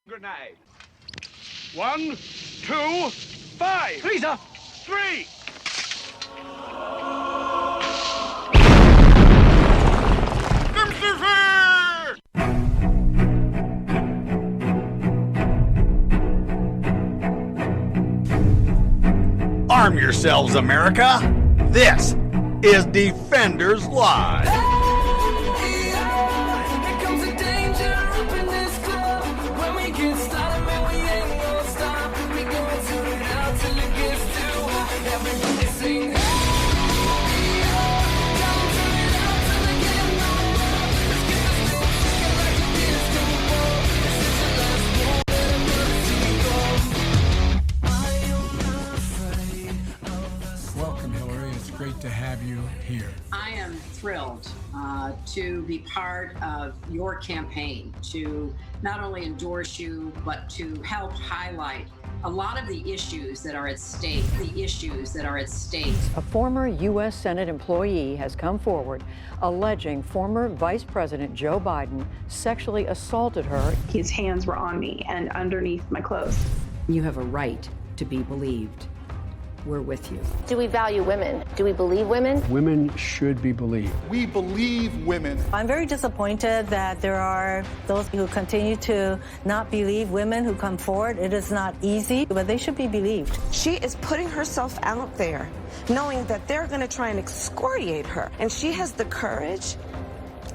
Grenade. 1, 2, 5. Please, sir. 3. Arm yourselves, America. This is Defenders Live. To have you here. I am thrilled to be part of your campaign, to not only endorse you, but to help highlight a lot of the issues that are at stake, A former U.S. Senate employee has come forward alleging former Vice President Joe Biden sexually assaulted her. His hands were on me and underneath my clothes. You have a right to be believed. We're with you. Do we value women? Do we believe women? Women should be believed. We believe women. I'm very disappointed that there are those who continue to not believe women who come forward. It is not easy, but they should be believed. She is putting herself out there, knowing that they're going to try and excoriate her. And she has the courage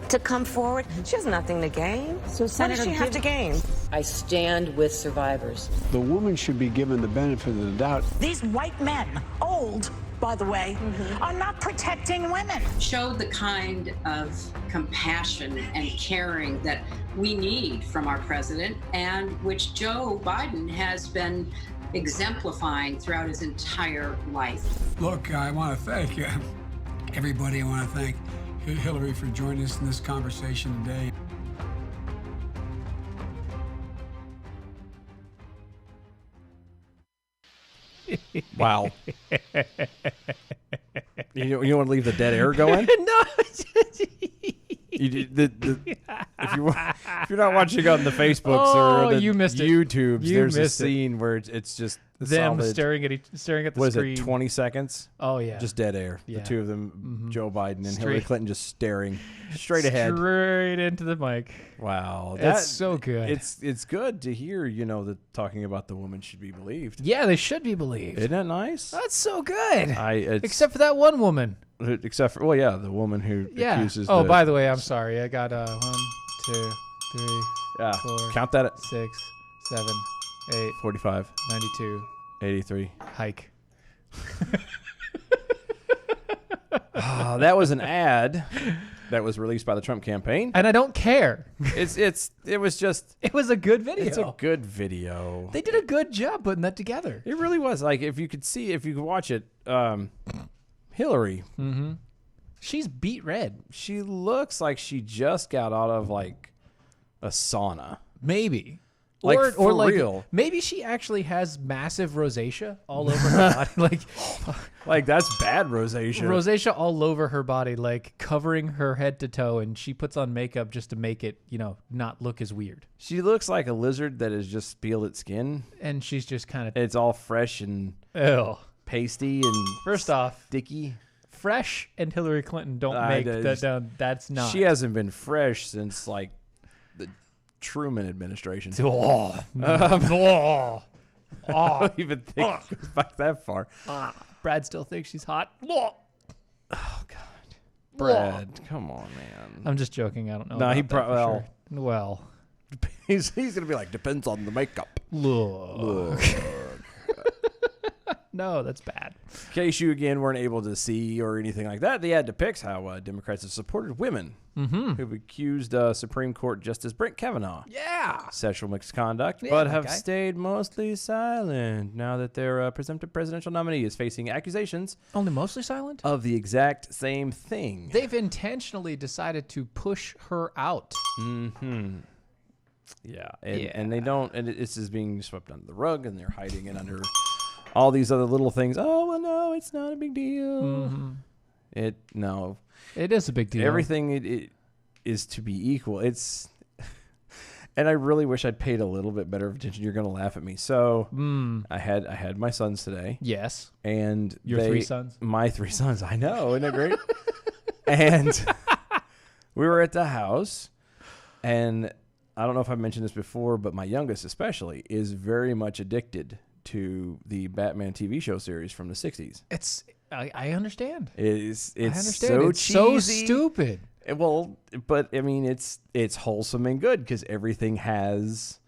to come forward. She has nothing to gain. So what does she have to gain? I stand with survivors. The woman should be given the benefit of the doubt. These white men, old, by the way, are not protecting women. Show the kind of compassion and caring that we need from our president, and which Joe Biden has been exemplifying throughout his entire life. Look, I want to thank everybody. I want to thank Hillary for joining us in this conversation today. Wow. You want to leave the dead air going? No. If you're not watching on the Facebooks or the you missed YouTubes, there's a missed scene where it's just them solid, staring at the what screen. Is it, 20 seconds? Oh, yeah. Just dead air. Yeah. The two of them, Joe Biden and Hillary Straight- Clinton, just staring straight ahead. Straight into the mic. Wow. That's so good. It's good to hear, that talking about the woman should be believed. Yeah, they should be believed. Isn't that nice? That's so good. Except for that one woman. Except for, the woman who accuses Oh, by the way, I'm sorry. I got 1, 2, 3, 4. Count that at 6, 7, 8, 45, 92, 83. Hike. That was an ad that was released by the Trump campaign, and I don't care. It was a good video. It's a good video. They did a good job putting that together. It really was. Like, if you could watch it, Hillary. Mm-hmm. She's beet red. She looks like she just got out of like a sauna. Maybe. Like, or for like real. Maybe she actually has massive rosacea all over her body. Like that's bad rosacea. Rosacea all over her body, like covering her head to toe, and she puts on makeup just to make it, not look as weird. She looks like a lizard that has just peeled its skin. And she's just kind of... It's all fresh and pasty and first off, sticky. Fresh and Hillary Clinton don't make that down. That's not. She hasn't been fresh since like the Truman administration. I don't even think it goes back that far. Brad still thinks she's hot. Oh God, Brad, come on, man. I'm just joking. I don't know. No, he probably well. He's gonna be like, depends on the makeup. Look. No, that's bad. In case you, again, weren't able to see or anything like that, the ad depicts how Democrats have supported women who've accused Supreme Court Justice Brett Kavanaugh sexual misconduct, but have stayed mostly silent now that their presumptive presidential nominee is facing accusations. Only mostly silent? Of the exact same thing. They've intentionally decided to push her out. Mm-hmm. Yeah, and they don't, and this is being swept under the rug, and they're hiding it under all these other little things. Oh, well, no, it's not a big deal. Mm-hmm. It is a big deal. Everything it is to be equal. It's And I really wish I'd paid a little bit better attention. You're going to laugh at me. So I had my sons today. Yes. And your 3 sons? My 3 sons. I know. Isn't that great? And we were at the house, and I don't know if I've mentioned this before, but my youngest especially is very much addicted to the Batman TV show series from the 60s. I understand. It's I understand. so it's cheesy. so stupid. Well, but I mean, it's wholesome and good because everything has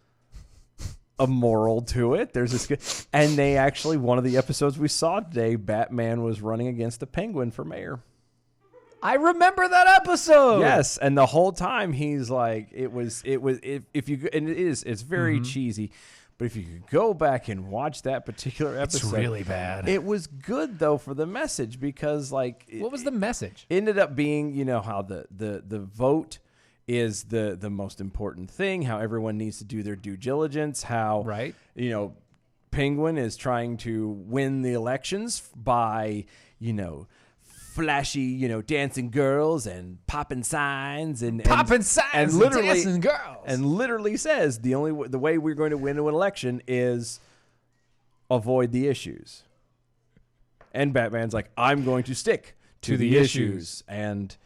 a moral to it. There's this good, and they actually, one of the episodes we saw today, Batman was running against the Penguin for mayor. I remember that episode. Yes, and the whole time he's like, it's very cheesy. But if you could go back and watch that particular episode, it's really bad. It was good though for the message because what was the message? Ended up being, how the vote is the most important thing, how everyone needs to do their due diligence, how Penguin is trying to win the elections by, flashy, dancing girls and popping signs and literally dancing girls, and literally says the way we're going to win an election is avoid the issues. And Batman's like, I'm going to stick to the issues, and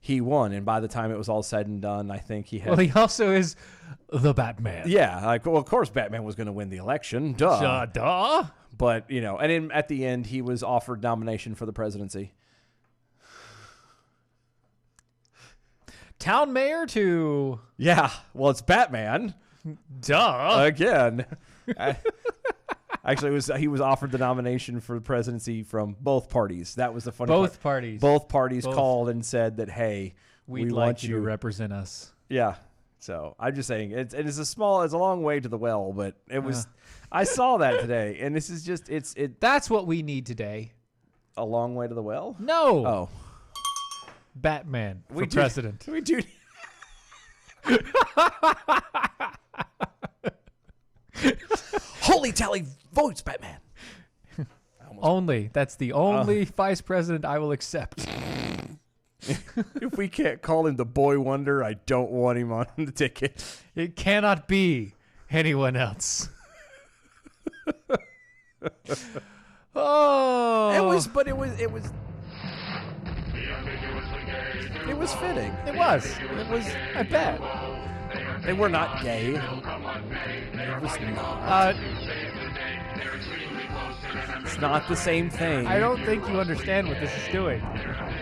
he won. And by the time it was all said and done, I think he had. Well, he also is the Batman. Yeah, of course, Batman was going to win the election. Duh. But at the end, he was offered nomination for the presidency. Town mayor to... Yeah, well, it's Batman. Duh. Again. Actually, he was offered the nomination for the presidency from both parties. That was the funny part. Both parties called and said that, hey, we'd like you to represent us. Yeah. So I'm just saying, it's a long way to the well, but it was... I saw that today, and this is just... That's what we need today. A long way to the well? No. Oh. Batman for president. We do. Holy tally votes, Batman. That's the only vice president I will accept. If we can't call him the boy wonder, I don't want him on the ticket. It cannot be anyone else. Oh. It was fitting. It was. I bet. They were not gay. It was not. It's not the same thing. I don't think you understand what this is doing.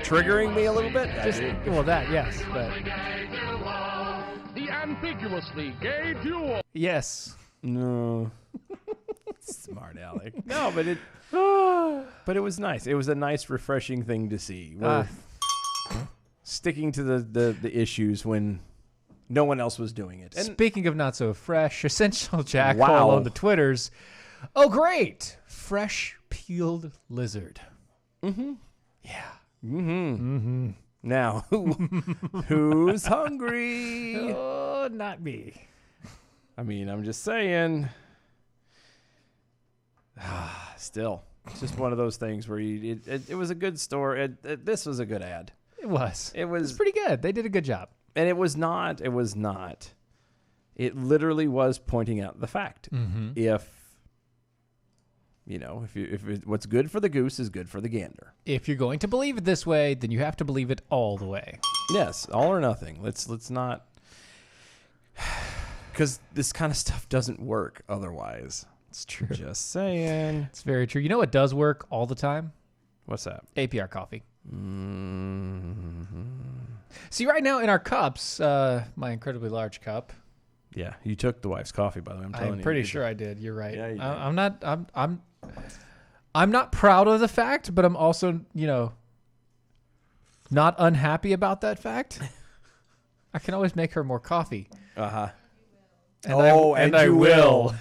Triggering me a little bit? That, yes, but... The ambiguously gay duel. Yes. No. Smart Alec. No, but it was nice. It was a nice, refreshing thing to see. We're sticking to the issues when no one else was doing it. And speaking of not so fresh, Essential Jack on the Twitters. Oh, great. Fresh peeled lizard. Mm-hmm. Yeah. Mm-hmm. Mm-hmm. Now, who's hungry? Oh, not me. I mean, I'm just saying. Still, it's just one of those things where it was a good story. This was a good ad. It was. It was pretty good. They did a good job. And it was not. It literally was pointing out the fact. Mm-hmm. If what's good for the goose is good for the gander. If you're going to believe it this way, then you have to believe it all the way. Yes, all or nothing. Let's not, because this kind of stuff doesn't work otherwise. It's true. Just saying. It's very true. You know what does work all the time? What's that? APR coffee. Mm-hmm. See, right now in our cups, my incredibly large cup. Yeah, you took the wife's coffee, by the way. I'm pretty sure I did. You're right. Yeah, you did. I'm not proud of the fact, but I'm also, not unhappy about that fact. I can always make her more coffee. Uh-huh. And I will.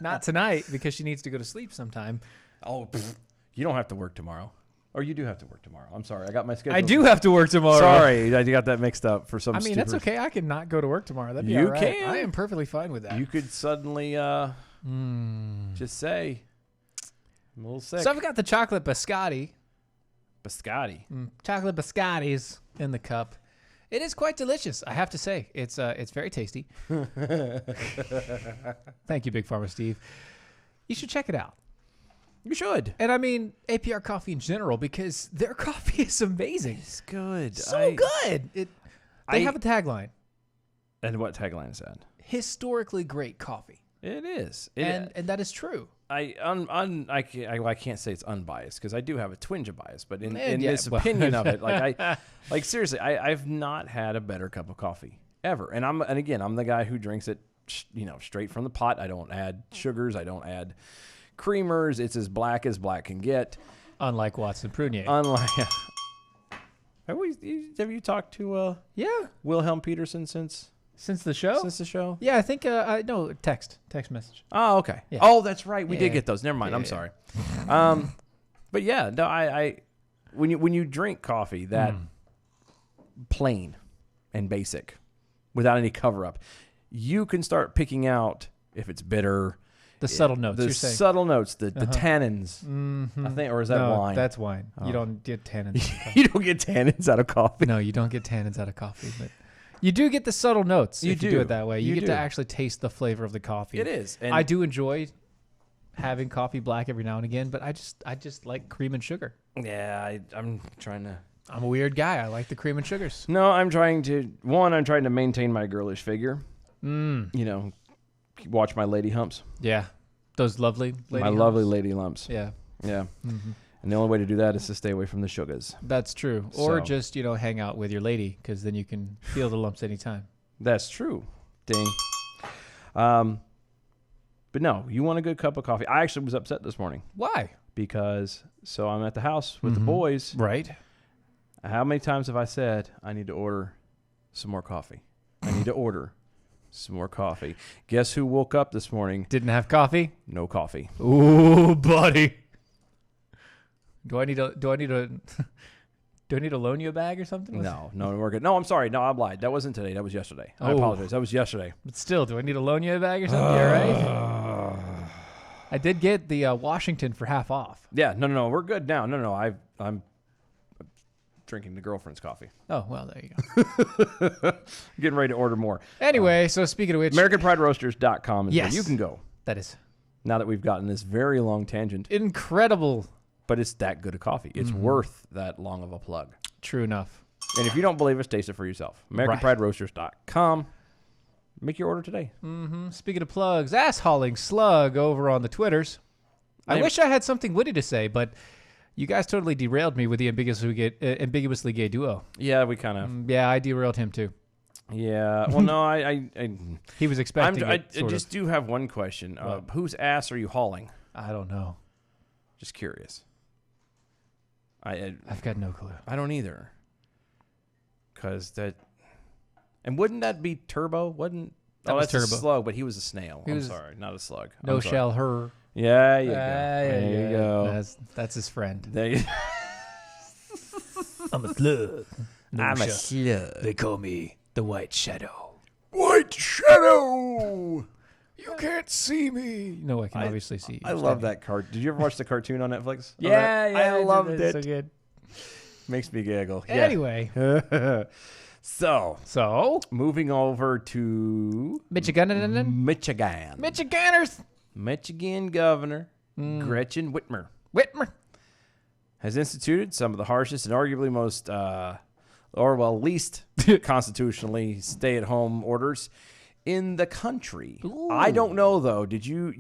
Not tonight, because she needs to go to sleep sometime. Oh, you don't have to work tomorrow. Or you do have to work tomorrow. I'm sorry. I got my schedule. I do have to work tomorrow. Sorry. I got that mixed up for some that's okay. I can not go to work tomorrow. That'd be all right. You can. I am perfectly fine with that. You could suddenly just say, I'm a little sick. So I've got the chocolate biscotti. Biscotti? Chocolate biscottis in the cup. It is quite delicious, I have to say. It's very tasty. Thank you, Big Pharma Steve. You should check it out. You should. And I mean APR Coffee in general, because their coffee is amazing. It's good. So good. They have a tagline. And what tagline is that? Historically great coffee. It is. And that is true. I can't say it's unbiased because I do have a twinge of bias, but in Yeah, this opinion of it, like seriously, I've not had a better cup of coffee ever. And again, I'm the guy who drinks it, straight from the pot. I don't add sugars. I don't add creamers. It's as black can get. Unlike Watson Prunier. Have you talked to Wilhelm Peterson since the show? Since the show? Yeah, I think no, text message. Oh, okay. Yeah. Oh, that's right. We did get those. Never mind. I'm sorry. But yeah, no, I when you drink coffee that plain and basic without any cover up, you can start picking out if it's bitter. The subtle notes. The subtle notes, the tannins. Mm-hmm. I think, or is that wine? That's wine. Oh. You don't get tannins. You don't get tannins out of coffee. No, you don't get tannins out of coffee, but you do get the subtle notes if you do it that way. You get to actually taste the flavor of the coffee. It is. And I do enjoy having coffee black every now and again, but I just like cream and sugar. Yeah, I'm trying to. I'm a weird guy. I like the cream and sugars. No, I'm trying to maintain my girlish figure. Watch my lady humps. Yeah. Those lovely lady humps. Lovely lady lumps. Yeah. Yeah. Mm-hmm. And the only way to do that is to stay away from the sugars. That's true. Or just, hang out with your lady, because then you can feel the lumps anytime. That's true. Ding. But no, you want a good cup of coffee. I actually was upset this morning. Why? Because, I'm at the house with the boys. Right. How many times have I said, I need to order some more coffee? I need to order some more coffee. Guess who woke up this morning? Didn't have coffee? No coffee. Ooh, buddy. Do I need to loan you a bag or something? No, we're good. No, I'm sorry. No, I lied. That wasn't today. That was yesterday. I apologize. That was yesterday. But still, do I need to loan you a bag or something? You're right. I did get the Washington for half off. Yeah. No. We're good now. No. I'm drinking the girlfriend's coffee. Oh, well, there you go. Getting ready to order more. Anyway, so speaking of which, AmericanPrideRoasters.com is where you can go. That is. Now that we've gotten this very long tangent. Incredible. But it's that good of coffee. It's worth that long of a plug. True enough. And if you don't believe us, taste it for yourself. AmericanPrideRoasters.com. Make your order today. Mm-hmm. Speaking of plugs, ass-hauling slug over on the Twitters. I wish I had something witty to say, but you guys totally derailed me with the ambiguously gay duo. Yeah, we kind of. Yeah, I derailed him too. Yeah. Well, no, he was expecting I just do have one question. Whose ass are you hauling? I don't know. Just curious. I've got no clue. I don't either. And wouldn't that be Turbo? That's Turbo. A slug, but he was a snail. I'm sorry, not a slug. No shell her. Yeah, you go. There you go. That's his friend. I'm a slug. I'm a slug. They call me the White Shadow. White Shadow! You can't see me. No, I can obviously see you. I love that card. Did you ever watch the cartoon on Netflix? Yeah, I loved it. So good. Makes me giggle. Anyway. So moving over to Michigan. Michiganders. Michigan Governor Gretchen Whitmer has instituted some of the harshest and arguably most, least constitutionally stay-at-home orders in the country. Ooh. I don't know though. Did you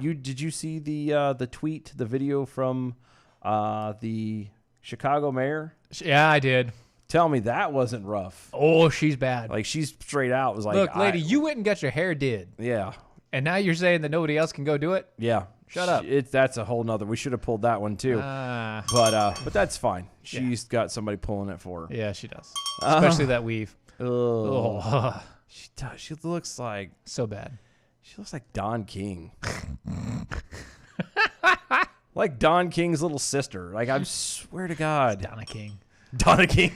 see the tweet, the video from the Chicago mayor? Yeah, I did. Tell me that wasn't rough. Oh, she's bad. Like she's straight out was like, look, lady, you went and got your hair did. Yeah. And now you're saying that nobody else can go do it? Yeah. Shut up. That's a whole nother. We should have pulled that one too. But that's fine. She's got somebody pulling it for her. Yeah, she does. Especially that weave. Oh. She does. She looks like so bad. She looks like Don King. Like Don King's little sister. Like I swear to God. Donna King. Donna King.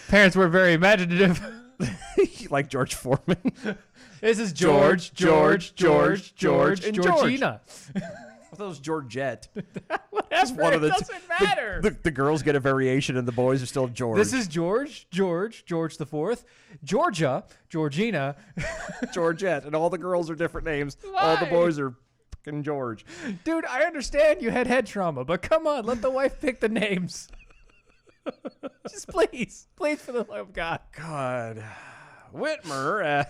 Parents were very imaginative. Like George Foreman. This is George, and Georgina. Georgina. I thought it was Georgette. Whatever. It doesn't matter. The girls get a variation and the boys are still George. This is George the Fourth, Georgia, Georgina, Georgette, and all the girls are different names. All the boys are fucking George. Dude, I understand you had head trauma, but come on, let the wife pick the names. Just please for the love of God. God. Whitmer,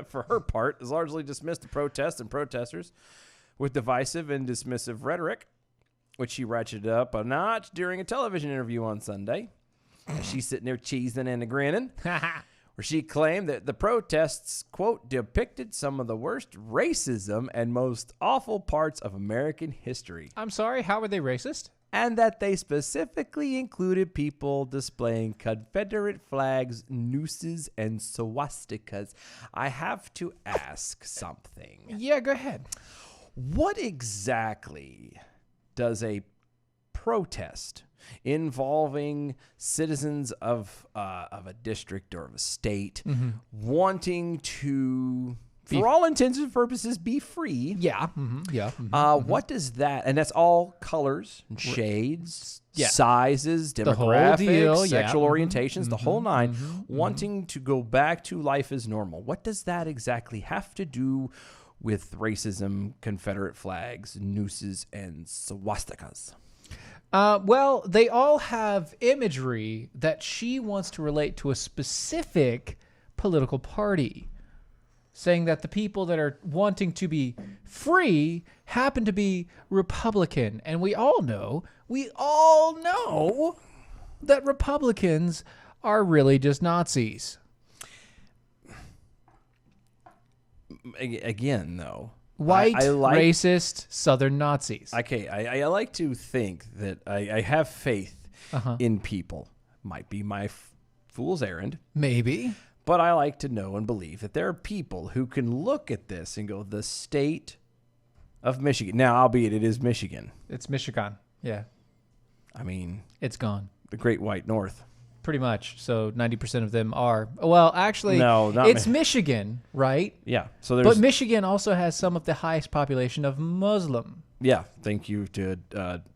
for her part, has largely dismissed the protests and protesters with divisive and dismissive rhetoric, which she ratcheted up a notch during a television interview on Sunday. She's sitting there cheesing and grinning, where she claimed that the protests, quote, depicted some of the worst racism and most awful parts of American history. I'm sorry, how were they racist? And that they specifically included people displaying Confederate flags, nooses, and swastikas. I have to ask something. Yeah, go ahead. What exactly does a protest involving citizens of a district or of a state wanting to, for all intents and purposes, be free? Yeah. What does that, and that's all colors and shades, Yeah. sizes, The whole demographics, deal, yeah. sexual orientations, the whole nine, wanting to go back to life as normal. What does that exactly have to do with racism, Confederate flags, nooses, and swastikas? Well, they all have imagery that she wants to relate to a specific political party, saying that the people that are wanting to be free happen to be Republican. And we all know that Republicans are really just Nazis. Again, though. White, I like, racist, Southern Nazis. Okay, I like to think that I have faith in people. Might be my fool's errand. Maybe. But I like to know and believe that there are people who can look at this and go, the state of Michigan. Now, albeit it is Michigan. It's Michigan. Yeah. I mean, it's gone. The Great White North. Pretty much. So 90% of them are. Well, actually, no, it's Michigan, right? Yeah. So there's. But Michigan also has some of the highest population of Muslim. Yeah. Thank you to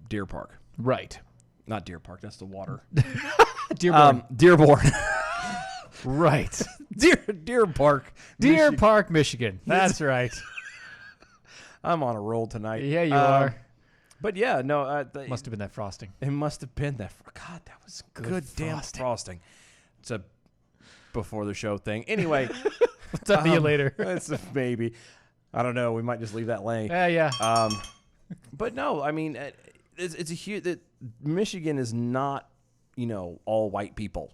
Deer Park. Right. Not Deer Park. That's the water. Dearborn. Dearborn. Right. Deer Park. Deer Park, Michigan. That's right. I'm on a roll tonight. Yeah, you are. But yeah, no. Must have been that frosting. It must have been that. God, that was good damn frosting. It's a before the show thing. Anyway. Talk to you later. It's a maybe. I don't know. We might just leave that laying. Yeah. But no, I mean, it's a huge. That Michigan is not, all white people.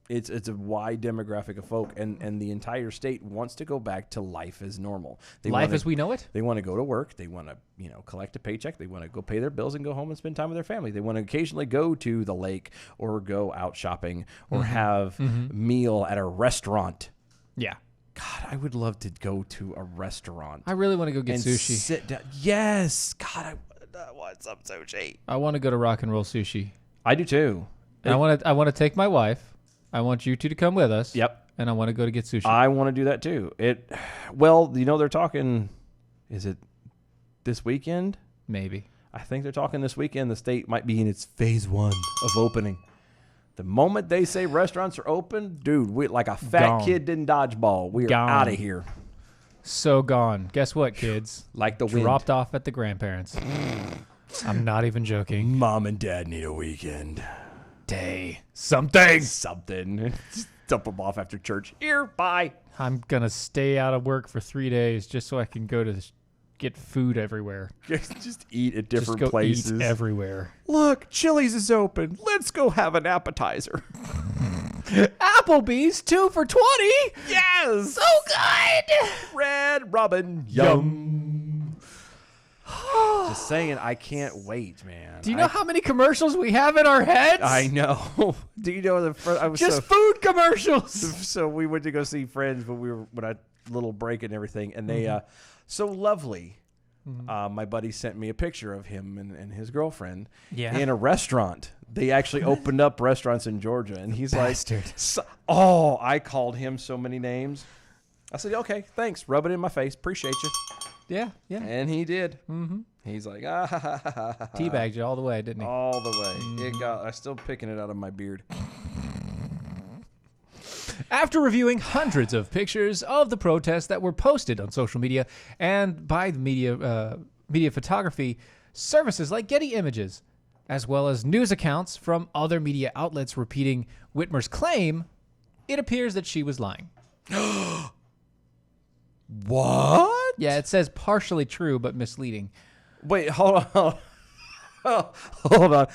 It's a wide demographic of folk, and the entire state wants to go back to life as normal. As we know it? They want to go to work. They want to, collect a paycheck. They want to go pay their bills and go home and spend time with their family. They want to occasionally go to the lake or go out shopping or have a meal at a restaurant. Yeah. God, I would love to go to a restaurant. I really want to go get and sushi. Sit down. Yes. God, I want some sushi. I want to go to Rock and Roll Sushi. I do too. I want to take my wife. I want you two to come with us. Yep. And I want to go to get sushi. I want to do that too. They're talking, is it this weekend? Maybe. I think they're talking this weekend. The state might be in its phase 1 of opening. The moment they say restaurants are open, dude, we like a fat kid in dodgeball. We are out of here. So gone. Guess what, kids? Like the dropped off at the grandparents. I'm not even joking. Mom and Dad need a weekend. Day. Something. Just dump them off after church. Here, bye. I'm going to stay out of work for 3 days just so I can go to get food everywhere. Just eat at different just go places. Eat everywhere. Look, Chili's is open. Let's go have an appetizer. Applebee's 2 for $20. Yes. So good. Red Robin. Yum. Just saying, I can't wait, man. Do you know how many commercials we have in our heads? I know. Do you know food commercials? So we went to go see Friends, but we were on a little break and everything, and they so lovely. My buddy sent me a picture of him and his girlfriend in a restaurant. They actually opened up restaurants in Georgia, and he's Bastard. like, I called him so many names. I said, okay, thanks. Rub it in my face. Appreciate you. Yeah. And he did. He's like, ah, ha, ha, ha, ha, ha. Teabagged you all the way, didn't he? All the way. I'm still picking it out of my beard. After reviewing hundreds of pictures of the protests that were posted on social media and by the media photography services like Getty Images, as well as news accounts from other media outlets repeating Whitmer's claim, it appears that she was lying. What? Yeah, it says partially true but misleading. Wait, hold on. Hold on.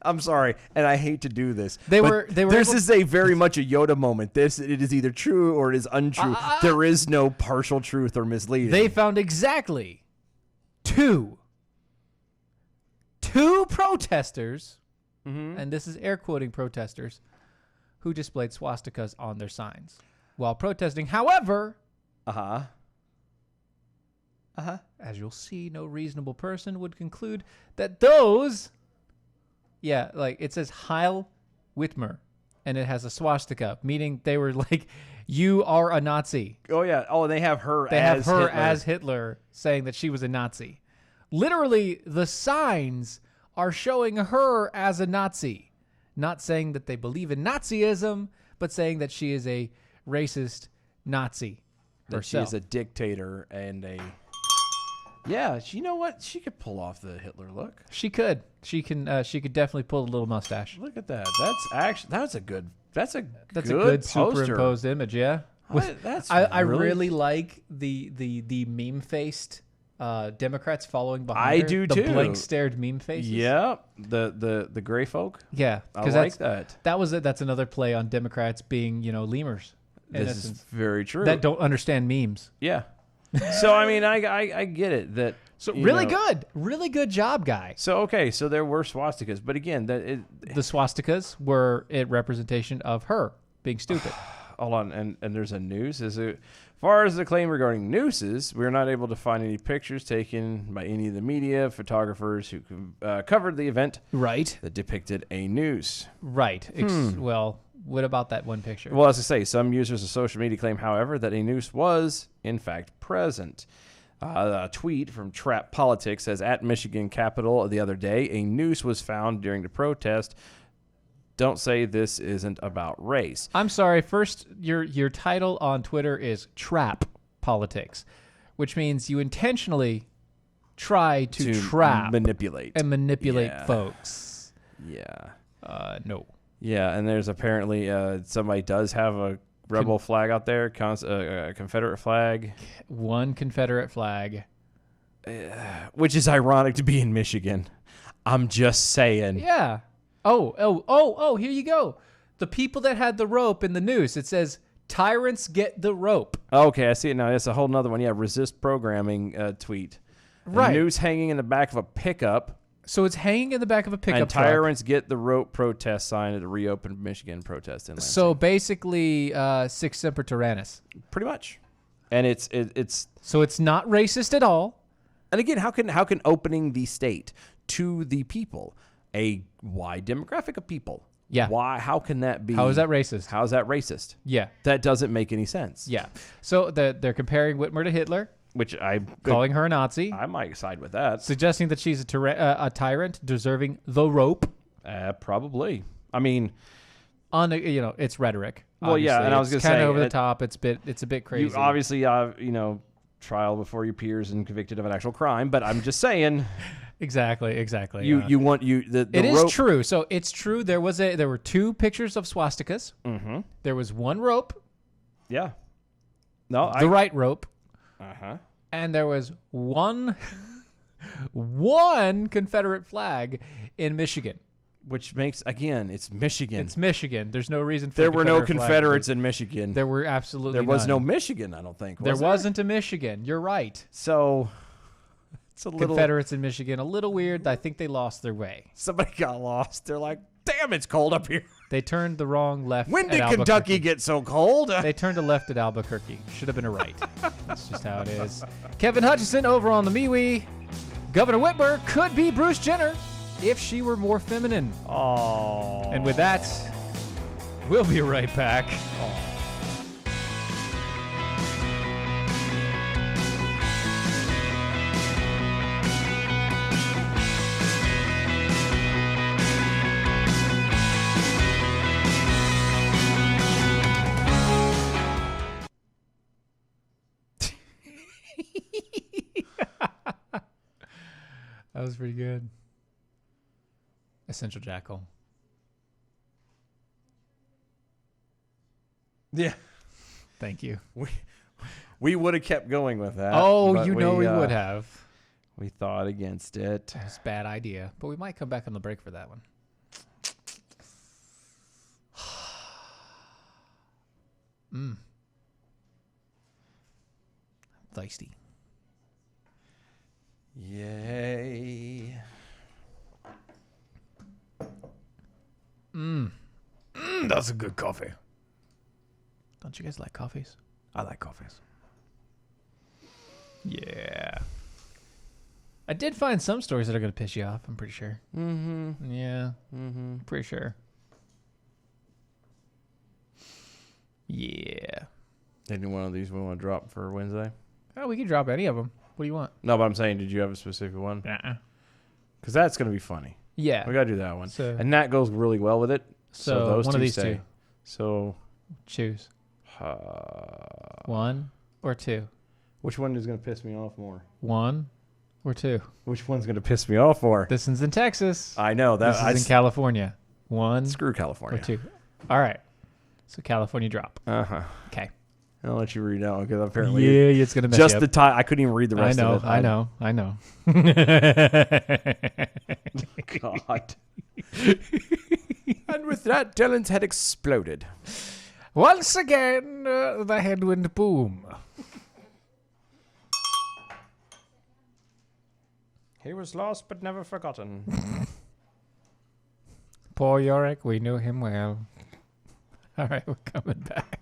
I'm sorry, and I hate to do this. This is a very much a Yoda moment. It is either true or it is untrue. There is no partial truth or misleading. They found exactly two protesters, and this is air quoting protesters, who displayed swastikas on their signs while protesting. However, as you'll see, no reasonable person would conclude that those, like it says Heil Whitmer, and it has a swastika, meaning they were like, you are a Nazi. Oh, yeah. Oh, they have her as Hitler, saying that she was a Nazi. Literally, the signs are showing her as a Nazi, not saying that they believe in Nazism, but saying that she is a racist Nazi that herself. She is a dictator and a... Yeah, you know what? She could pull off the Hitler look. She could. She can. She could definitely pull a little mustache. Look at that. That's a good good superimposed image. Yeah. I really like the meme faced Democrats following behind her. I do too. The blank stared meme faces. Yeah. The gray folk. Yeah. I like that. That's another play on Democrats being lemurs. This is very true. That don't understand memes. Yeah. So I mean, I get it that. So really good job, guy. So so there were swastikas, but again, the swastikas were a representation of her being stupid. Hold on, and there's a noose. As far as the claim regarding nooses, we're not able to find any pictures taken by any of the media photographers who covered the event. Right. That depicted a noose. Right. Well. What about that one picture? Well, as I say, some users of social media claim, however, that a noose was, in fact, present. A tweet from Trap Politics says, at Michigan Capitol the other day, a noose was found during the protest. Don't say this isn't about race. I'm sorry. First, your title on Twitter is Trap Politics, which means you intentionally try to trap, manipulate folks. Yeah. No. Yeah, and there's apparently somebody does have a rebel flag out there, a Confederate flag. One Confederate flag. Which is ironic to be in Michigan. I'm just saying. Yeah. Oh, here you go. The people that had the rope in the noose, it says, tyrants get the rope. Okay, I see it now. It's a whole nother one. Yeah, resist programming tweet. Right. A noose hanging in the back of a pickup. So it's hanging in the back of a pickup truck. And tyrants get the rope protest sign at the reopened Michigan protest in Lansing. So basically, Sic Semper Tyrannis. Pretty much. And it's so it's not racist at all. And again, how can opening the state to the people, a wide demographic of people, how can that be? How is that racist? How is that racist? Yeah. That doesn't make any sense. Yeah. So they're comparing Whitmer to Hitler. Which calling her a Nazi. I might side with that. Suggesting that she's a tyrant deserving the rope. Probably. I mean, it's rhetoric. Well, obviously. Yeah, and I was going to say kind of over the top. It's a bit crazy. You obviously, trial before your peers and convicted of an actual crime. But I'm just saying. Exactly. It is true. So it's true. There were two pictures of swastikas. Mm-hmm. There was one rope. Yeah. No, the right rope. Uh-huh. And there was one Confederate flag in Michigan. Which makes, again, it's Michigan. It's Michigan. There's no reason for there were no Confederates in Michigan. There were absolutely There was none. no Michigan, I don't think. There wasn't a Michigan. You're right. So it's a little... Confederates in Michigan, a little weird. I think they lost their way. Somebody got lost. They're like, damn, it's cold up here. They turned the wrong left. When did Kentucky get so cold? They turned a left at Albuquerque. Should have been a right. That's just how it is. Kevin Hutchison over on the MeWe. Governor Whitmer could be Bruce Jenner if she were more feminine. Oh. And with that, we'll be right back. That was pretty good. Essential Jackal. Yeah. Thank you. We would have kept going with that. Oh, but we would have. We thought against it. It's a bad idea, but we might come back on the break for that one. Thirsty. Yay. That's a good coffee. Don't you guys like coffees? I like coffees. Yeah. I did find some stories that are going to piss you off, I'm pretty sure. Mm-hmm. Yeah. Mm-hmm. Pretty sure. Yeah. Any one of these we want to drop for Wednesday? Oh, we can drop any of them. What do you want? No, but I'm saying, did you have a specific one? Uh-uh. Because that's going to be funny. Yeah. We got to do that one. So, and that goes really well with it. So those one two of these stay. two. So choose. One or two. Which one is going to piss me off more? One or two. Which one's going to piss me off more? This one's in Texas. I know. This is in California. One. Screw California. Or two. All right. So California drop. Uh-huh. Okay. I'll let you read out because apparently it's going to mess just you up. the time. I couldn't even read the rest of it. I know. God. And with that, Dylan's head exploded. Once again, the headwind boom. He was lost but never forgotten. Poor Yorick, we knew him well. All right, we're coming back.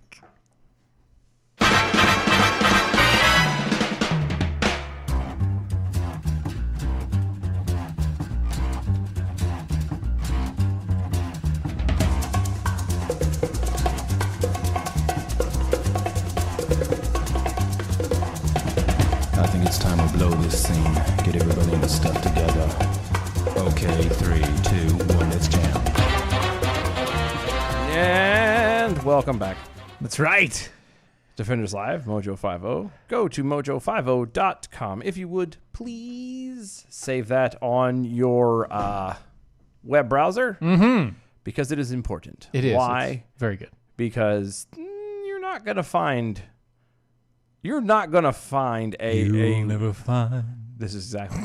I think it's time to blow this scene. Get everybody in the stuff together. Okay, 3, 2, 1, let's jam. And welcome back. That's right. Defenders Live, Mojo 50. Go to mojo50.com. If you would, please save that on your web browser. Mm-hmm. Because it is important. It is. Why? It's very good. Because you're not going to find... You'll never find. This is exactly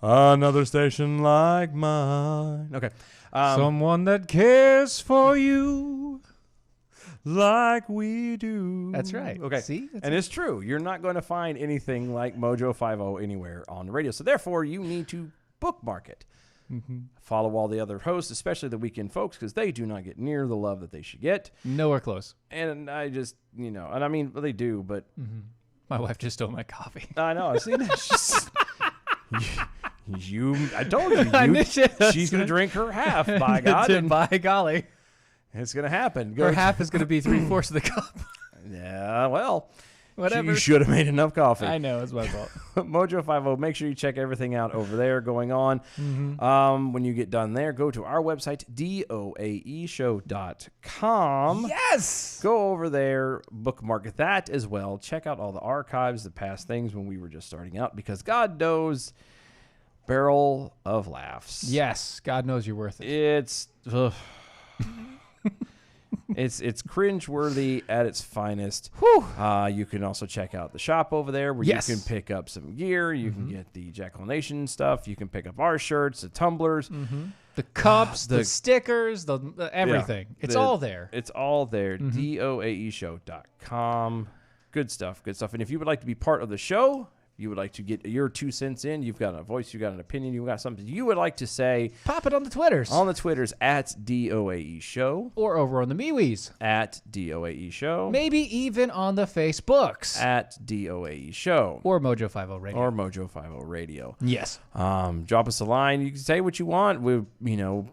another station like mine. Okay. Someone that cares for you like we do. That's right. Okay. See? And it's true. You're not going to find anything like Mojo 50 anywhere on the radio. So therefore, you need to bookmark it. Mm-hmm. Follow all the other hosts, especially the weekend folks, because they do not get near the love that they should get. Nowhere close. And I just, and I mean, they do, but... Mm-hmm. My wife just stole my coffee. I know. I've seen it. I told you. She's going to drink her half, by God. By golly. It's going to happen. Her half is going to be 3/4 of the cup. Yeah, well... Whatever. You should have made enough coffee. I know, it's my fault. Mojo 50. Make sure you check everything out over there going on. Mm-hmm. When you get done there, go to our website, doaeshow.com. Yes! Go over there, bookmark that as well. Check out all the archives, the past things when we were just starting out, because God knows, barrel of laughs. Yes, God knows you're worth it. It's... It's cringeworthy at its finest. You can also check out the shop over there where you can pick up some gear. You can get the Jackal Nation stuff. You can pick up our shirts, the tumblers, the cups, the stickers, the everything. Yeah, it's all there. It's all there. doaeshow.com. Good stuff. Good stuff. And if you would like to be part of the show, you would like to get your 2 cents in, you've got a voice, you've got an opinion, you've got something you would like to say, pop it on the Twitters. On the Twitters at DOAE Show. Or over on the MeWe's. At DOAE Show. Maybe even on the Facebooks. At DOAE Show. Or Mojo 50 Radio. Or Mojo 50 Radio. Yes. Drop us a line. You can say what you want. We're,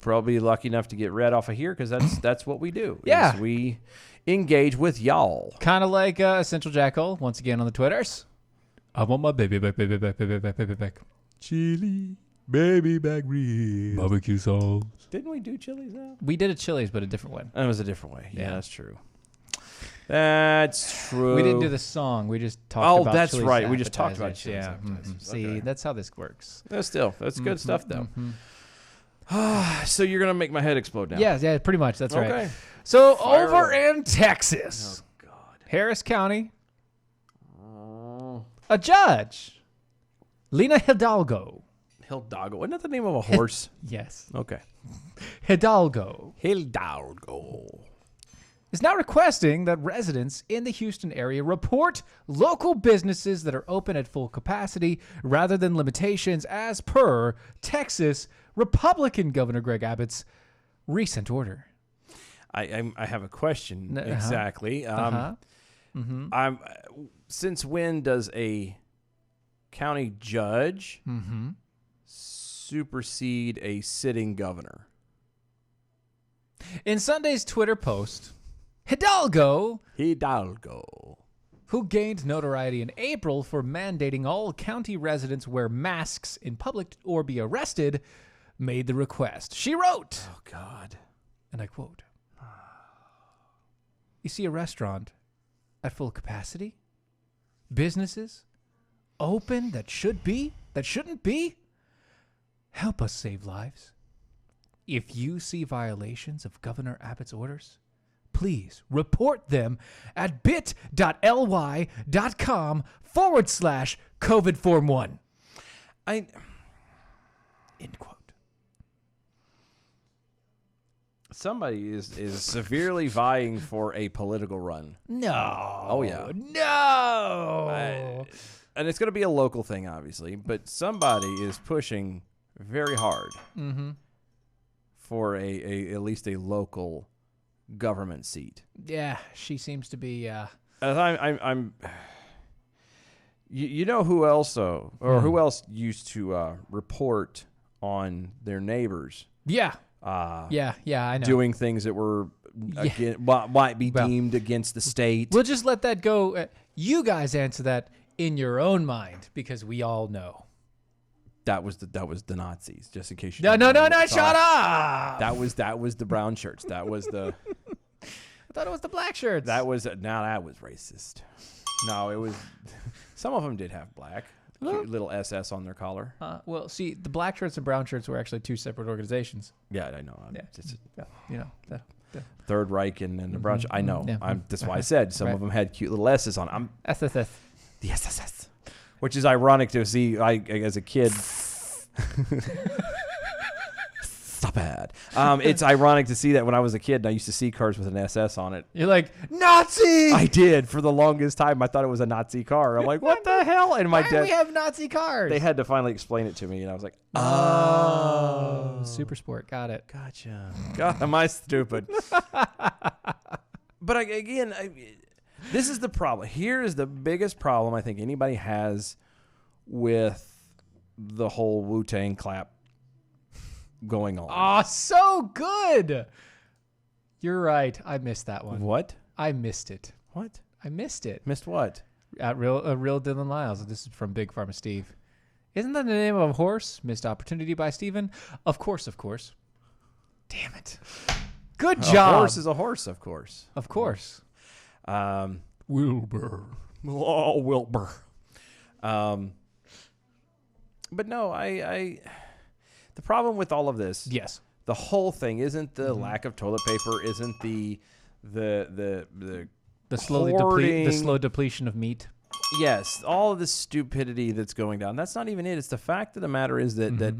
probably lucky enough to get read off of here because that's what we do. Yeah. We engage with y'all. Kind of like Essential Jackal, once again on the Twitters. I want my baby back, baby back, baby back, baby back. Chili, baby back ribs. Barbecue sauce. Didn't we do Chili's now? We did a Chili's, but a different one. It was a different way. Yeah, that's true. That's true. We didn't do the song. We just talked about that's Chili's right. We just talked about appetizers. Chili's Yeah. appetizers. See, Okay. that's how this works. That's good stuff, though. So you're going to make my head explode now. Yeah, pretty much. That's right. Okay. So Fire over away. in Texas, God. Harris County, a judge, Lena Hidalgo. Hidalgo. Isn't that the name of a horse? Yes. Okay. Hidalgo Hidalgo. is now requesting that residents in the Houston area report local businesses that are open at full capacity rather than limitations as per Texas Republican Governor Greg Abbott's recent order. I have a question. Exactly. Since when does a county judge supersede a sitting governor? In Sunday's Twitter post, Hidalgo, who gained notoriety in April for mandating all county residents wear masks in public or be arrested, made the request. She wrote, Oh, God. and I quote, "You see a restaurant at full capacity? Businesses open that shouldn't be? Help us save lives. If you see violations of Governor Abbott's orders, please report them at bit.ly.com/COVID-form1. End quote. Somebody is severely vying for a political run. No. Oh, yeah. No. And it's going to be a local thing, obviously, but somebody is pushing very hard for at least a local government seat. Yeah, she seems to be. I'm. You know who else though, or who else used to report on their neighbors? Yeah. Yeah, I know. Doing things that were might be deemed against the state. We'll just let that go. You guys answer that in your own mind because we all know. That was the Nazis. Just in case you. No! Shut up. That was the brown shirts. That was the. I thought it was the black shirts. That was racist. No, it was. Some of them did have black. Cute little SS on their collar. Well, see, the black shirts and brown shirts were actually two separate organizations. Yeah, I know. Third Reich and the brown shirt. I know. Yeah. That's why I said some of them had cute little S's on them. SSS. The SSS. Which is ironic to see, as a kid. Stop it. It's ironic to see that when I was a kid and I used to see cars with an SS on it. You're like, Nazi! I did. For the longest time, I thought it was a Nazi car. I'm like, what the hell? And my Why dad. do we have Nazi cars? They had to finally explain it to me, and I was like, Super Sport. Got it. Gotcha. God, am I stupid? But again, this is the problem. Here is the biggest problem I think anybody has with the whole Wu-Tang clap going on. Oh, so good. You're right. I missed that one. What? I missed it. What? I missed it. Missed what? Real Dylan Lyles. This is from Big Pharma Steve. Isn't that the name of a horse? Missed opportunity by Steven? Of course. Damn it. Good job. A horse is a horse, of course. Of course. Wilbur. Oh, Wilbur. But no, the problem with all of this, yes, the whole thing isn't the lack of toilet paper, isn't the slow depletion of meat. Yes, all of this stupidity that's going down. That's not even it. It's the fact of the matter is that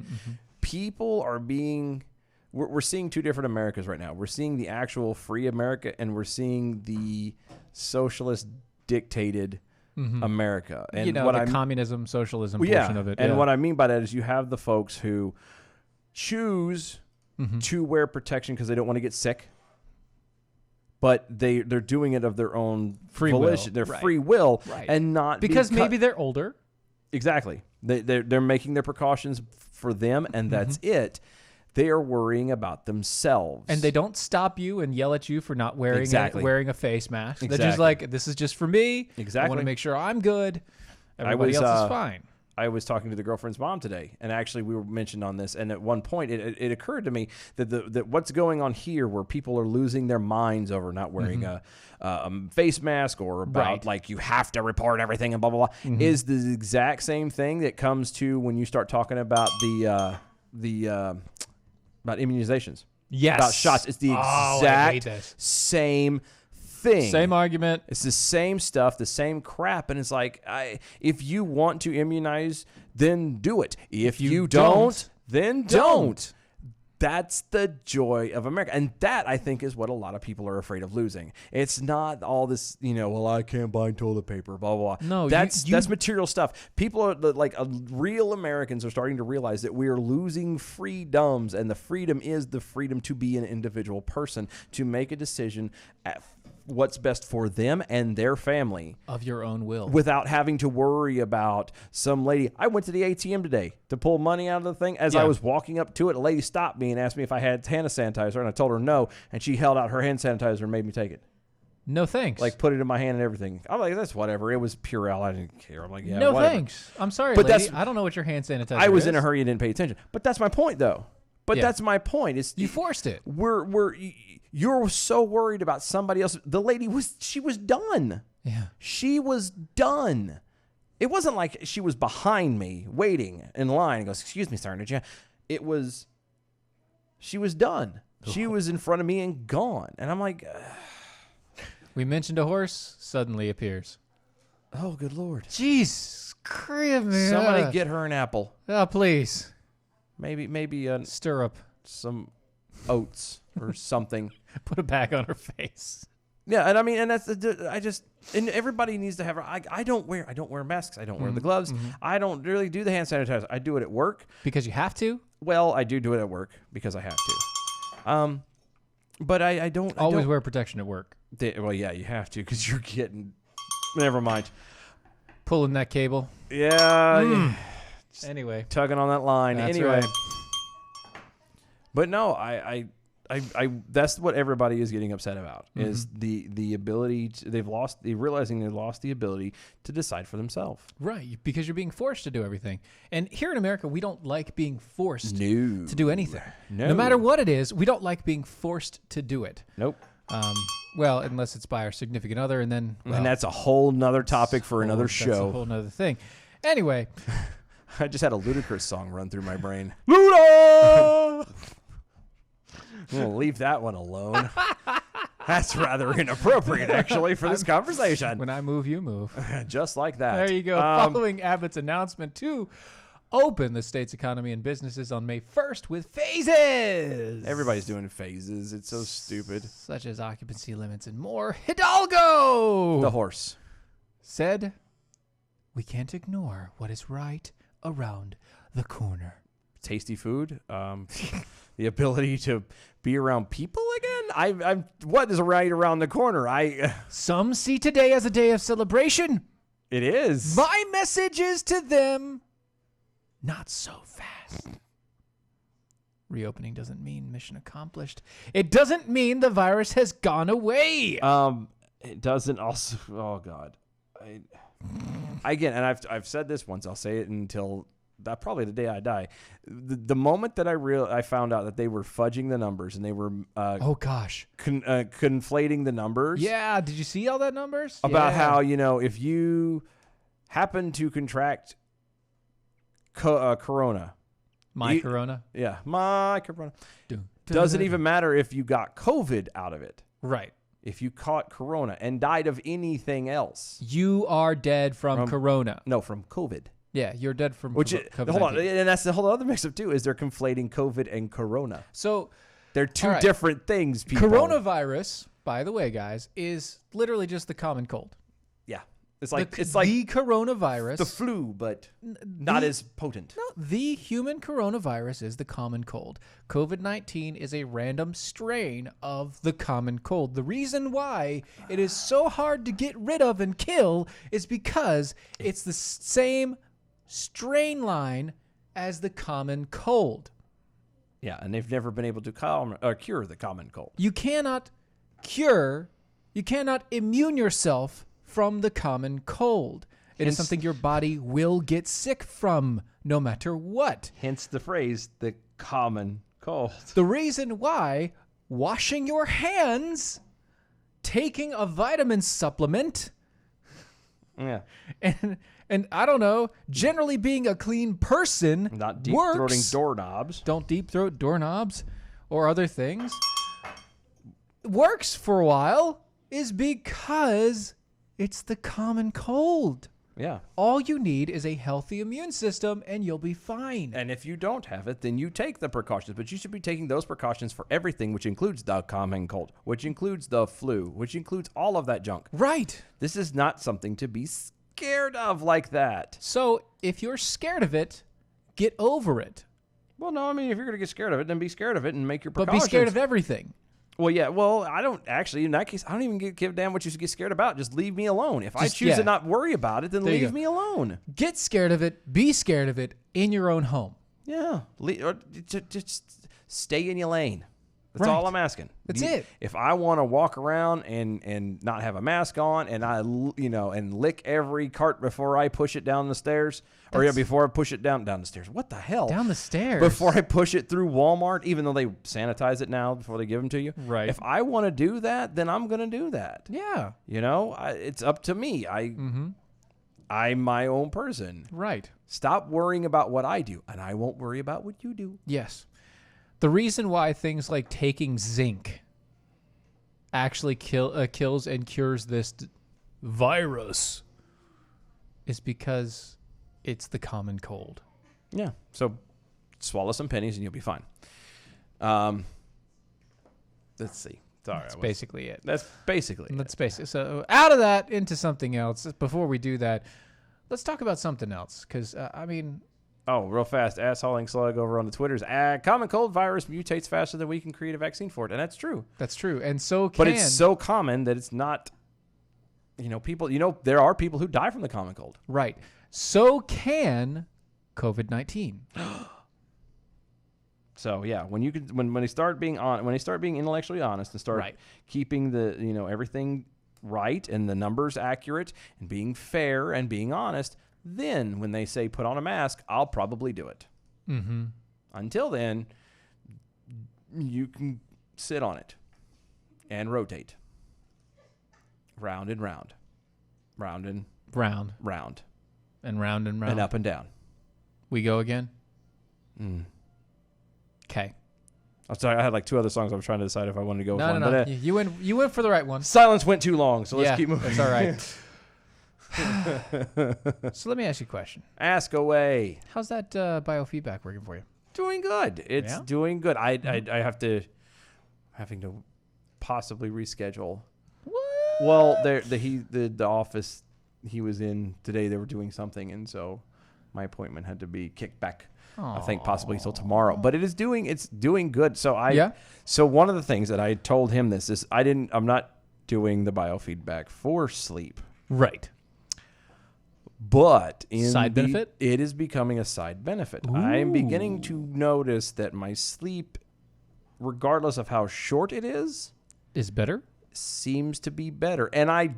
people are being. We're seeing two different Americas right now. We're seeing the actual free America, and we're seeing the socialist dictated America. And communism, socialism portion of it. And what I mean by that is you have the folks who choose to wear protection because they don't want to get sick, but they're doing it of their own free volition, will. their free will, and not because maybe they're older. Exactly. They're making their precautions for them, and that's it. They are worrying about themselves. And they don't stop you and yell at you for not wearing a face mask. They're just like, this is just for me. Exactly. I want to make sure I'm good. Everybody else is fine. I was talking to the girlfriend's mom today, and actually we were mentioned on this. And at one point, it occurred to me that what's going on here, where people are losing their minds over not wearing a face mask, or about like you have to report everything and blah blah blah, is the exact same thing that comes to when you start talking about about immunizations. Yes, about shots. It's the exact same thing. Same argument. It's the same stuff, the same crap. And it's like, if you want to immunize, then do it. If you don't, then don't. That's the joy of America. And that, I think, is what a lot of people are afraid of losing. It's not all this, well, I can't buy toilet paper, blah, blah, blah. No, that's material stuff. People are like, real Americans are starting to realize that we are losing freedoms, and the freedom is the freedom to be an individual person, to make a decision at what's best for them and their family of your own will, without having to worry about some lady. I went to the ATM today to pull money out of the thing. As I was walking up to it, a lady stopped me and asked me if I had hand sanitizer, and I told her no, and she held out her hand sanitizer and made me take it. No thanks. Like, put it in my hand and everything. I'm like, that's whatever. It was Purell. I didn't care. I'm like, yeah, no whatever. Thanks. I'm sorry, but lady. I don't know what your hand sanitizer is. I was in a hurry and didn't pay attention. But that's my point, though. That's my point. It's you forced it. You're so worried about somebody else. The lady she was done. Yeah. She was done. It wasn't like she was behind me waiting in line and goes, "Excuse me, sir, did you?" It was, she was done. She was in front of me and gone. And I'm like, we mentioned a horse, suddenly appears. Oh, good Lord. Jeez, man. Somebody get her an apple. Oh, please. Maybe a stirrup, some oats or something. Put it back on her face. Yeah, and I mean, and that's and everybody needs to have. I don't wear masks. I don't wear the gloves. I don't really do the hand sanitizer. I do it at work because you have to. Well, I do it at work because I have to. But I don't always wear protection at work. Well, yeah, you have to because you're getting. Never mind. Pulling that cable. Yeah. Anyway, tugging on that line. That's anyway. Right. But no, I that's what everybody is getting upset about is the ability realizing they've lost the ability to decide for themselves. Right, because you're being forced to do everything. And here in America, we don't like being forced to do anything. No matter what it is, we don't like being forced to do it. Nope. Well, unless it's by our significant other, and then and that's a whole nother topic for another show. That's a whole nother thing. Anyway, I just had a Ludacris song run through my brain. Luda! I'm going to leave that one alone. That's rather inappropriate, actually, for this conversation. When I move, you move. Just like that. There you go. Following Abbott's announcement to open the state's economy and businesses on May 1st with phases. Everybody's doing phases. It's so stupid. Such as occupancy limits and more. Hidalgo! The horse. Said, we can't ignore what is right around the corner. Tasty food. The ability to be around people again. What is right around the corner? Some see today as a day of celebration. It is. My message is to them, not so fast. Reopening doesn't mean mission accomplished. It doesn't mean the virus has gone away. It doesn't also. Oh God. Again, and I've said this once. I'll say it until. Probably the day I die. The moment that I found out that they were fudging the numbers and they were conflating the numbers. Yeah, did you see all that numbers? About how, if you happen to contract corona. Corona? Yeah, my corona. Doesn't even matter if you got COVID out of it. Right. If you caught corona and died of anything else. You are dead from corona. No, from COVID. Yeah, you're dead from COVID. Hold on, and that's the whole other mix-up too. Is they're conflating COVID and Corona? So they're two different things. People. Coronavirus, by the way, guys, is literally just the common cold. Yeah, it's like the coronavirus, the flu, but not as potent. No, the human coronavirus is the common cold. COVID-19 is a random strain of the common cold. The reason why it is so hard to get rid of and kill is because it's the same strain line as the common cold. Yeah, and they've never been able to cure the common cold. You cannot immune yourself from the common cold. It is something your body will get sick from no matter what. Hence the phrase, the common cold. The reason why washing your hands, taking a vitamin supplement, yeah, and I don't know, generally being a clean person, not deep throating doorknobs. Don't deep throat doorknobs or other things. Works for a while is because it's the common cold. Yeah. All you need is a healthy immune system and you'll be fine. And if you don't have it, then you take the precautions. But you should be taking those precautions for everything, which includes the common cold, which includes the flu, which includes all of that junk. Right. This is not something to be scared of like that. So if you're scared of it, get over it. Well, no, I mean, if you're going to get scared of it, then be scared of it and make your precautions. But be scared of everything. Well, yeah. Well, I don't actually. In that case, I don't even give a damn what you should get scared about. Just leave me alone. If I choose to not worry about it, then leave me alone. Get scared of it. Be scared of it in your own home. Yeah. Or just stay in your lane. That's all I'm asking. That's it. If I want to walk around and not have a mask on, and and lick every cart before I push it down the stairs, before I push it down the stairs. What the hell? Down the stairs. Before I push it through Walmart, even though they sanitize it now before they give them to you. Right. If I want to do that, then I'm going to do that. Yeah. It's up to me. I'm my own person. Right. Stop worrying about what I do, and I won't worry about what you do. Yes. The reason why things like taking zinc actually kills and cures this virus is because it's the common cold. Yeah. So swallow some pennies and you'll be fine. Let's see. Sorry, That's basically it. That's basically it. So out of that into something else. Before we do that, let's talk about something else. Because, Oh, real fast. Asshauling Slug over on the Twitters. Common cold virus mutates faster than we can create a vaccine for it. And that's true. That's true. And so But it's so common that it's not, people, there are people who die from the common cold. Right. So can COVID-19. So yeah, when they start being intellectually honest and start keeping the, everything right and the numbers accurate and being fair and being honest, then when they say put on a mask, I'll probably do it. Mm-hmm. Until then, you can sit on it and rotate. Round and round. Round and round. Round. And round and round. And up and down. We go again? Okay. I'm sorry, I had like two other songs I was trying to decide if I wanted to go with one. No. But, you went for the right one. Silence went too long, so let's keep moving. That's all right. So let me ask you a question. Ask away. How's that biofeedback working for you? Doing good. It's doing good. I having to possibly reschedule. What? Well, the office he was in today, they were doing something, and so my appointment had to be kicked back. I think possibly till tomorrow. But it's doing good. So So one of the things that I told him is I'm not doing the biofeedback for sleep. Right. But benefit? It is becoming a side benefit. Ooh. I'm beginning to notice that my sleep, regardless of how short it is better? Seems to be better. And I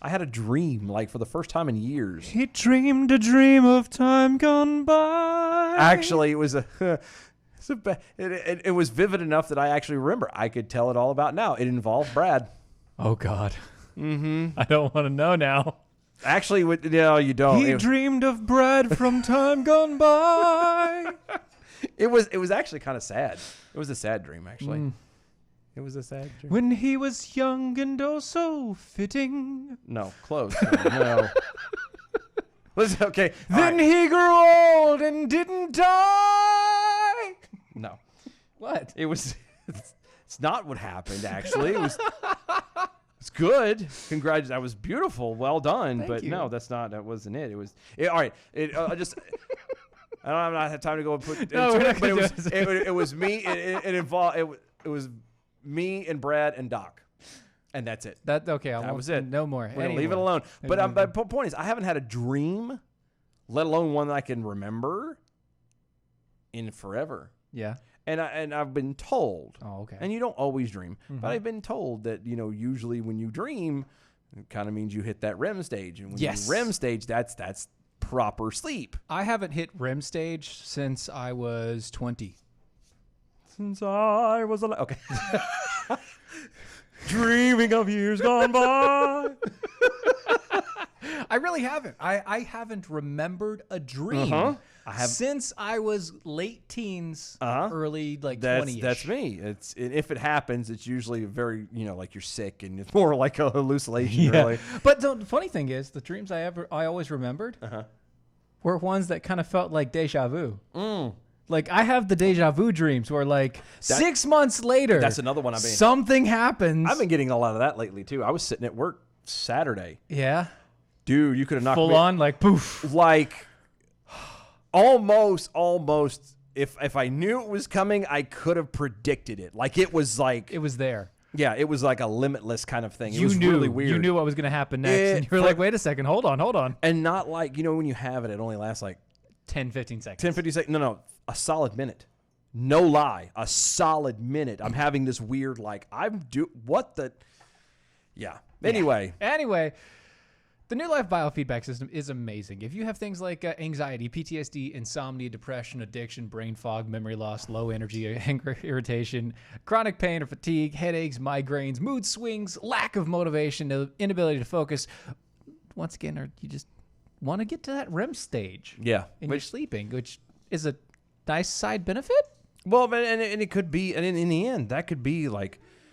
had a dream, like for the first time in years. He dreamed a dream of time gone by. Actually, it was it was vivid enough that I actually remember. I could tell it all about now. It involved Brad. Oh, God. Mm-hmm. I don't want to know now. Actually, no, you don't. He dreamed of Brad from time gone by. It was actually kind of sad. It was a sad dream, actually. It was a sad dream. When he was young and oh so fitting. No, close. No. Listen, okay. Then he grew old and didn't die. No. What? It's not what happened, actually. It's good. Congrats. That was beautiful. Well done. Thank but you. No, that wasn't it. All right. I don't have time to go and put it into it, but it was me. It was me and Brad and Doc. And that's it. That was it. No more. We're gonna leave it alone. But the point is, I haven't had a dream, let alone one that I can remember, in forever. Yeah. And I've been told. Oh, okay. And you don't always dream, but I've been told that usually when you dream, It kind of means you hit that REM stage. And when Yes. you REM stage, that's proper sleep. I haven't hit REM stage since I was 20. Since I was alive. Okay. Dreaming of years gone by. I really haven't. I haven't remembered a dream since I was late teens, early 20-ish. That's me. If it happens, it's usually very, like you're sick and it's more like a hallucination, really. But the funny thing is, the dreams I always remembered were ones that kind of felt like deja vu. Like I have the deja vu dreams where 6 months later, that's another one. Something happens. I've been getting a lot of that lately too. I was sitting at work Saturday. Yeah. Dude, you could have knocked full me on poof. Almost. If I knew it was coming, I could have predicted it. It was there. Yeah, it was like a limitless kind of thing. It You was knew really weird. You knew what was going to happen next, and you were like, "Wait a second, hold on." And not when you have it, it only lasts 10, 15 seconds. 10, 15 seconds. No, a solid minute. No lie, a solid minute. I'm having this weird Yeah. Anyway. The New Life biofeedback system is amazing. If you have things like anxiety, PTSD, insomnia, depression, addiction, brain fog, memory loss, low energy, anger, irritation, chronic pain or fatigue, headaches, migraines, mood swings, lack of motivation, inability to focus, once again, or you just want to get to that REM stage. Yeah. And you're sleeping, which is a nice side benefit. Well, and it could be, and in the end, that could be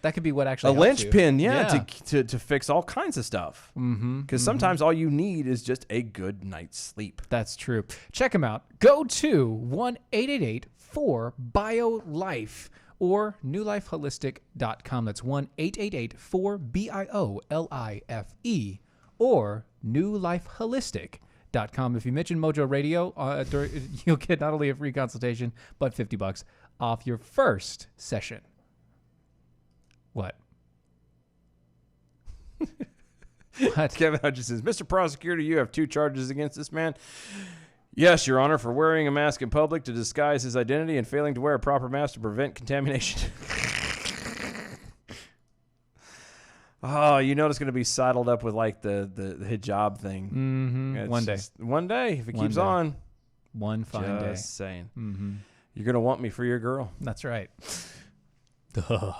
that could be what actually a linchpin, to fix all kinds of stuff. Because sometimes all you need is just a good night's sleep. That's true. Check them out. Go to 1-888-4-BIO-LIFE or newlifeholistic.com. That's 1-888-4-BIO-LIFE or newlifeholistic.com. If you mention Mojo Radio, you'll get not only a free consultation, but $50 off your first session. What? What? Kevin Hutchins says, Mr. Prosecutor, you have 2 charges against this man. Yes, Your Honor, for wearing a mask in public to disguise his identity and failing to wear a proper mask to prevent contamination. Oh, it's going to be saddled up with the hijab thing. Mm-hmm. One day, if it keeps on. One fine day. Just saying. Mm-hmm. You're going to want me for your girl. That's right. Data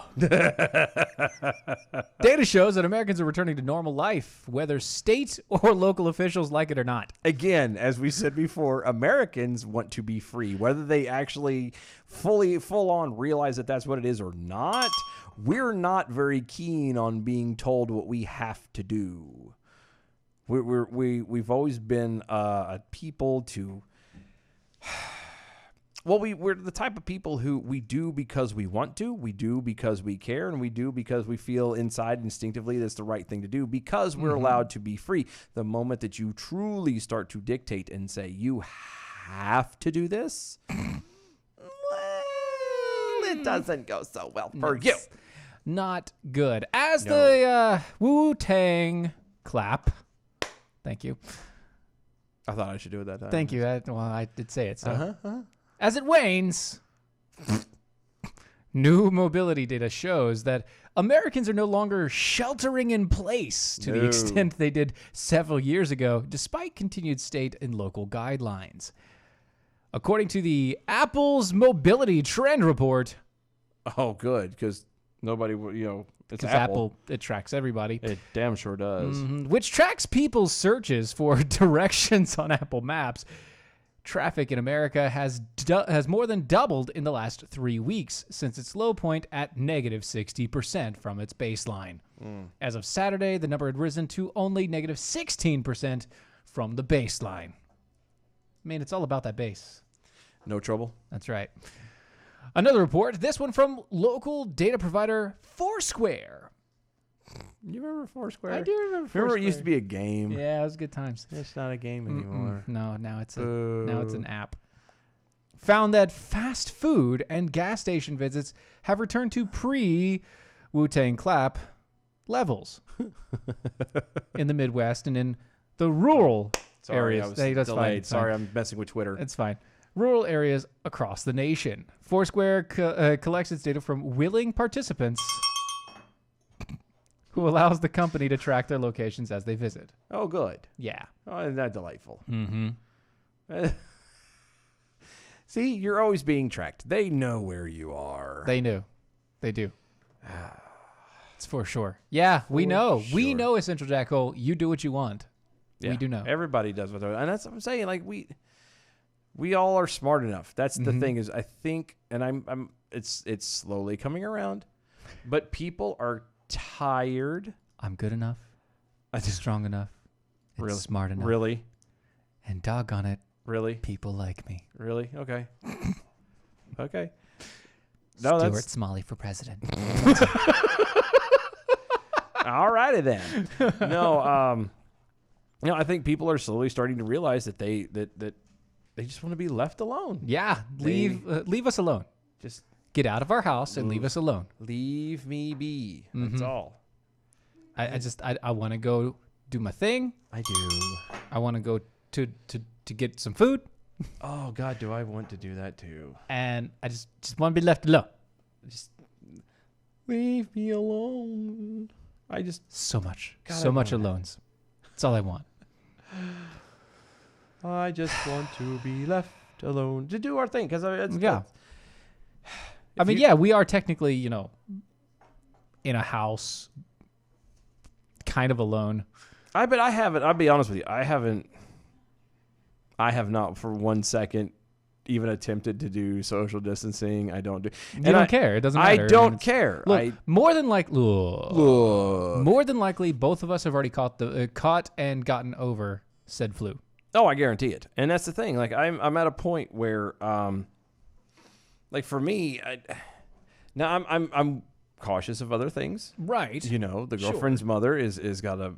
shows that Americans are returning to normal life, whether state or local officials like it or not. Again, as we said before, Americans want to be free. Whether they actually full on realize that that's what it is or not, we're not very keen on being told what we have to do. We've always been a people to... Well, we're the type of people who we do because we want to, we do because we care, and we do because we feel inside instinctively that's the right thing to do because we're allowed to be free. The moment that you truly start to dictate and say, you have to do this, well, it doesn't go so well for you. Not good. As the Wu-Tang clap, thank you. I thought I should do it that time. Thank you. I did say it, so... As it wanes, new mobility data shows that Americans are no longer sheltering in place to the extent they did several years ago, despite continued state and local guidelines. According to the Apple's Mobility Trend Report. Oh, good, because nobody, it's Apple. It tracks everybody. It damn sure does. Which tracks people's searches for directions on Apple Maps. Traffic in America has more than doubled in the last 3 weeks since its low point at negative 60% from its baseline. As of Saturday, the number had risen to only negative 16% from the baseline. I mean, it's all about that base. No trouble. That's right. Another report, this one from local data provider Foursquare. You remember Foursquare? I do remember Foursquare. Remember it used to be a game? Yeah, it was good times. It's not a game anymore. No, now it's an app. Found that fast food and gas station visits have returned to pre-Wu-Tang Clap levels in the Midwest and in the rural areas. I was that's delayed. fine. Sorry, I'm messing with Twitter. It's fine. Rural areas across the nation. Foursquare collects its data from willing participants who allows the company to track their locations as they visit. Oh, good. Yeah. Oh, isn't that delightful? Mm-hmm. See, you're always being tracked. They know where you are. They do. It's for sure. Yeah, we know. Sure. We know, Essential Jackal. You do what you want. Yeah, we do know. Everybody does what they're, and that's what I'm saying. Like we all are smart enough. That's the thing is, I think, and it's slowly coming around, but people are tired. I'm good enough. I'm strong enough. It's really smart enough. Really, and doggone it, really, people like me. Really, okay, okay. No, Stuart Smalley for president. All righty then. No, I think people are slowly starting to realize that they just want to be left alone. Yeah, leave us alone. Just get out of our house and leave us alone. Leave me be. That's all. I want to go do my thing. I do. I want to go to get some food. Oh God, do I want to do that too? And I just want to be left alone. Just leave me alone. So much alones. That's all I want. I just want to be left alone to do our thing because we are technically, in a house, kind of alone. I haven't. I'll be honest with you. I have not for 1 second even attempted to do social distancing. I don't do. You don't care. It doesn't matter. I don't care. Look, more than likely, both of us have already caught and gotten over said flu. Oh, I guarantee it. And that's the thing. Like I'm at a point where, like for me, I'm cautious of other things. Right. The girlfriend's mother is got a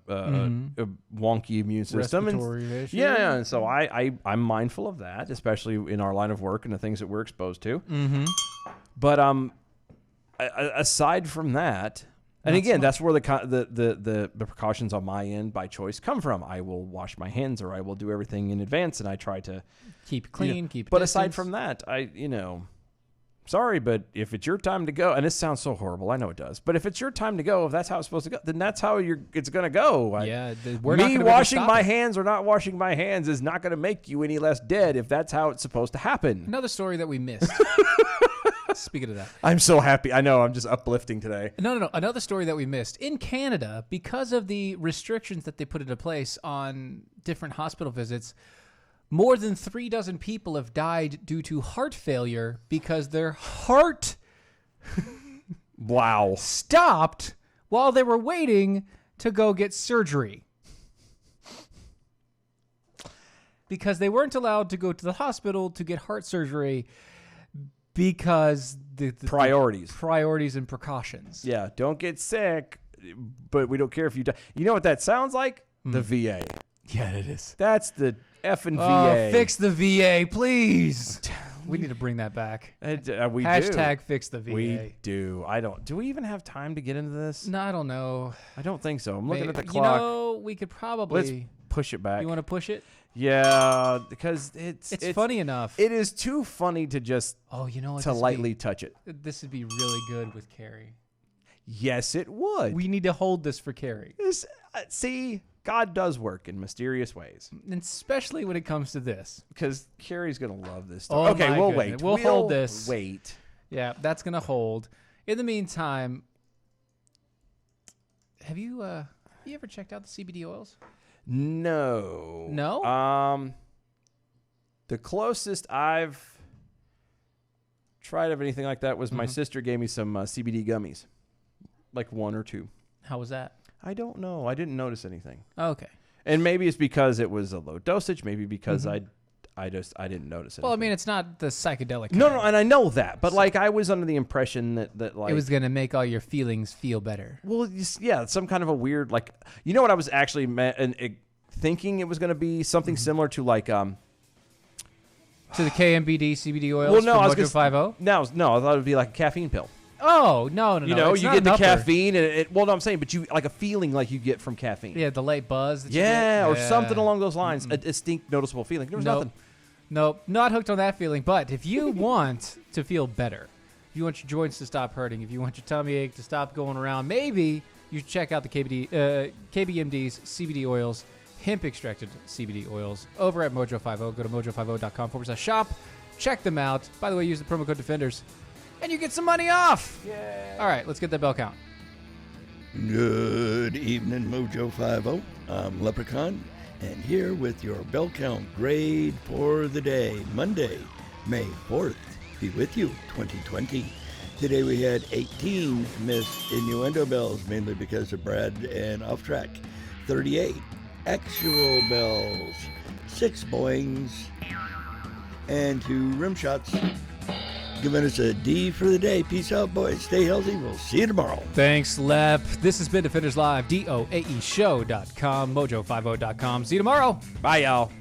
wonky immune system. Respiratory issue. Yeah. And so I'm mindful of that, especially in our line of work and the things that we're exposed to. Mm-hmm. But aside from that, and again, that's where the precautions on my end by choice come from. I will wash my hands, or I will do everything in advance, and I try to keep it clean, keep it But distance. aside from that, sorry, but if it's your time to go, and this sounds so horrible, I know it does, but if it's your time to go, if that's how it's supposed to go, then that's how it's going to go. Me washing my hands or not washing my hands is not going to make you any less dead if that's how it's supposed to happen. Another story that we missed. Speaking of that. I'm so happy. I know, I'm just uplifting today. No. Another story that we missed. In Canada, because of the restrictions that they put into place on different hospital visits, more than 36 people have died due to heart failure because their heart stopped while they were waiting to go get surgery. Because they weren't allowed to go to the hospital to get heart surgery because the priorities and precautions. Yeah, don't get sick, but we don't care if you die. You know what that sounds like? The VA. Yeah, it is. That's the effing VA. Fix the VA, please. We need to bring that back. We Hashtag do. fix the VA. We do. Do we even have time to get into this? No, I don't know. I don't think so. I'm looking at the clock. We could probably. Let's push it back. You want to push it? Yeah, because it's funny enough. It is too funny to just to lightly touch it. This would be really good with Carrie. Yes, it would. We need to hold this for Carrie. See, God does work in mysterious ways. And especially when it comes to this. Because Carrie's going to love this story. Okay, we'll wait. We'll hold this. Wait. Yeah, that's going to hold. In the meantime, have you ever checked out the CBD oils? No. No? The closest I've tried of anything like that was my sister gave me some CBD gummies. Like 1 or 2. How was that? I don't know. I didn't notice anything. Okay. And maybe it's because it was a low dosage. Maybe because I didn't notice it. Well, I mean, it's not the psychedelic kind. No, and I know that. But like I was under the impression that it was going to make all your feelings feel better. Well, yeah, some kind of a weird what I was actually thinking it was going to be something similar to like to the KMBD CBD oils. Well, no, I was going to No, I thought it would be like a caffeine pill. Oh, no. You get the caffeine and I'm saying, but you like a feeling like you get from caffeine. Yeah, the light buzz. Or something along those lines. A distinct, noticeable feeling. There was nothing. Nope, not hooked on that feeling. But if you want to feel better, if you want your joints to stop hurting, if you want your tummy ache to stop going around, maybe you check out the KBMD's CBD oils, hemp-extracted CBD oils, over at Mojo50. Go to mojo50.com/shop. Check them out. By the way, use the promo code DEFENDERS, and you get some money off. Yay. All right, let's get that bell count. Good evening, Mojo50. I'm Leprechaun, and here with your bell count grade for the day, Monday, May 4th. Be with you, 2020. Today we had 18 missed innuendo bells, mainly because of Brad and Off Track. 38 actual bells, 6 boings, and 2 rim shots. Giving us a D for the day. Peace out, boys. Stay healthy. We'll see you tomorrow. Thanks, Lep. This has been Defenders Live, DOAEshow.com, Mojo50.com. See you tomorrow. Bye, y'all.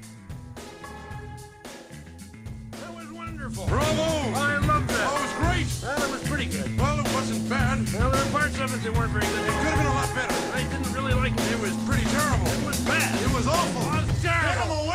Bravo! I love that. Oh, it was great. Well, it was pretty good. Well, it wasn't bad. Well, there were parts of it that weren't very good. It could have been a lot better. I didn't really like it. It was pretty terrible. It was bad. It was awful. It was terrible. Get him away!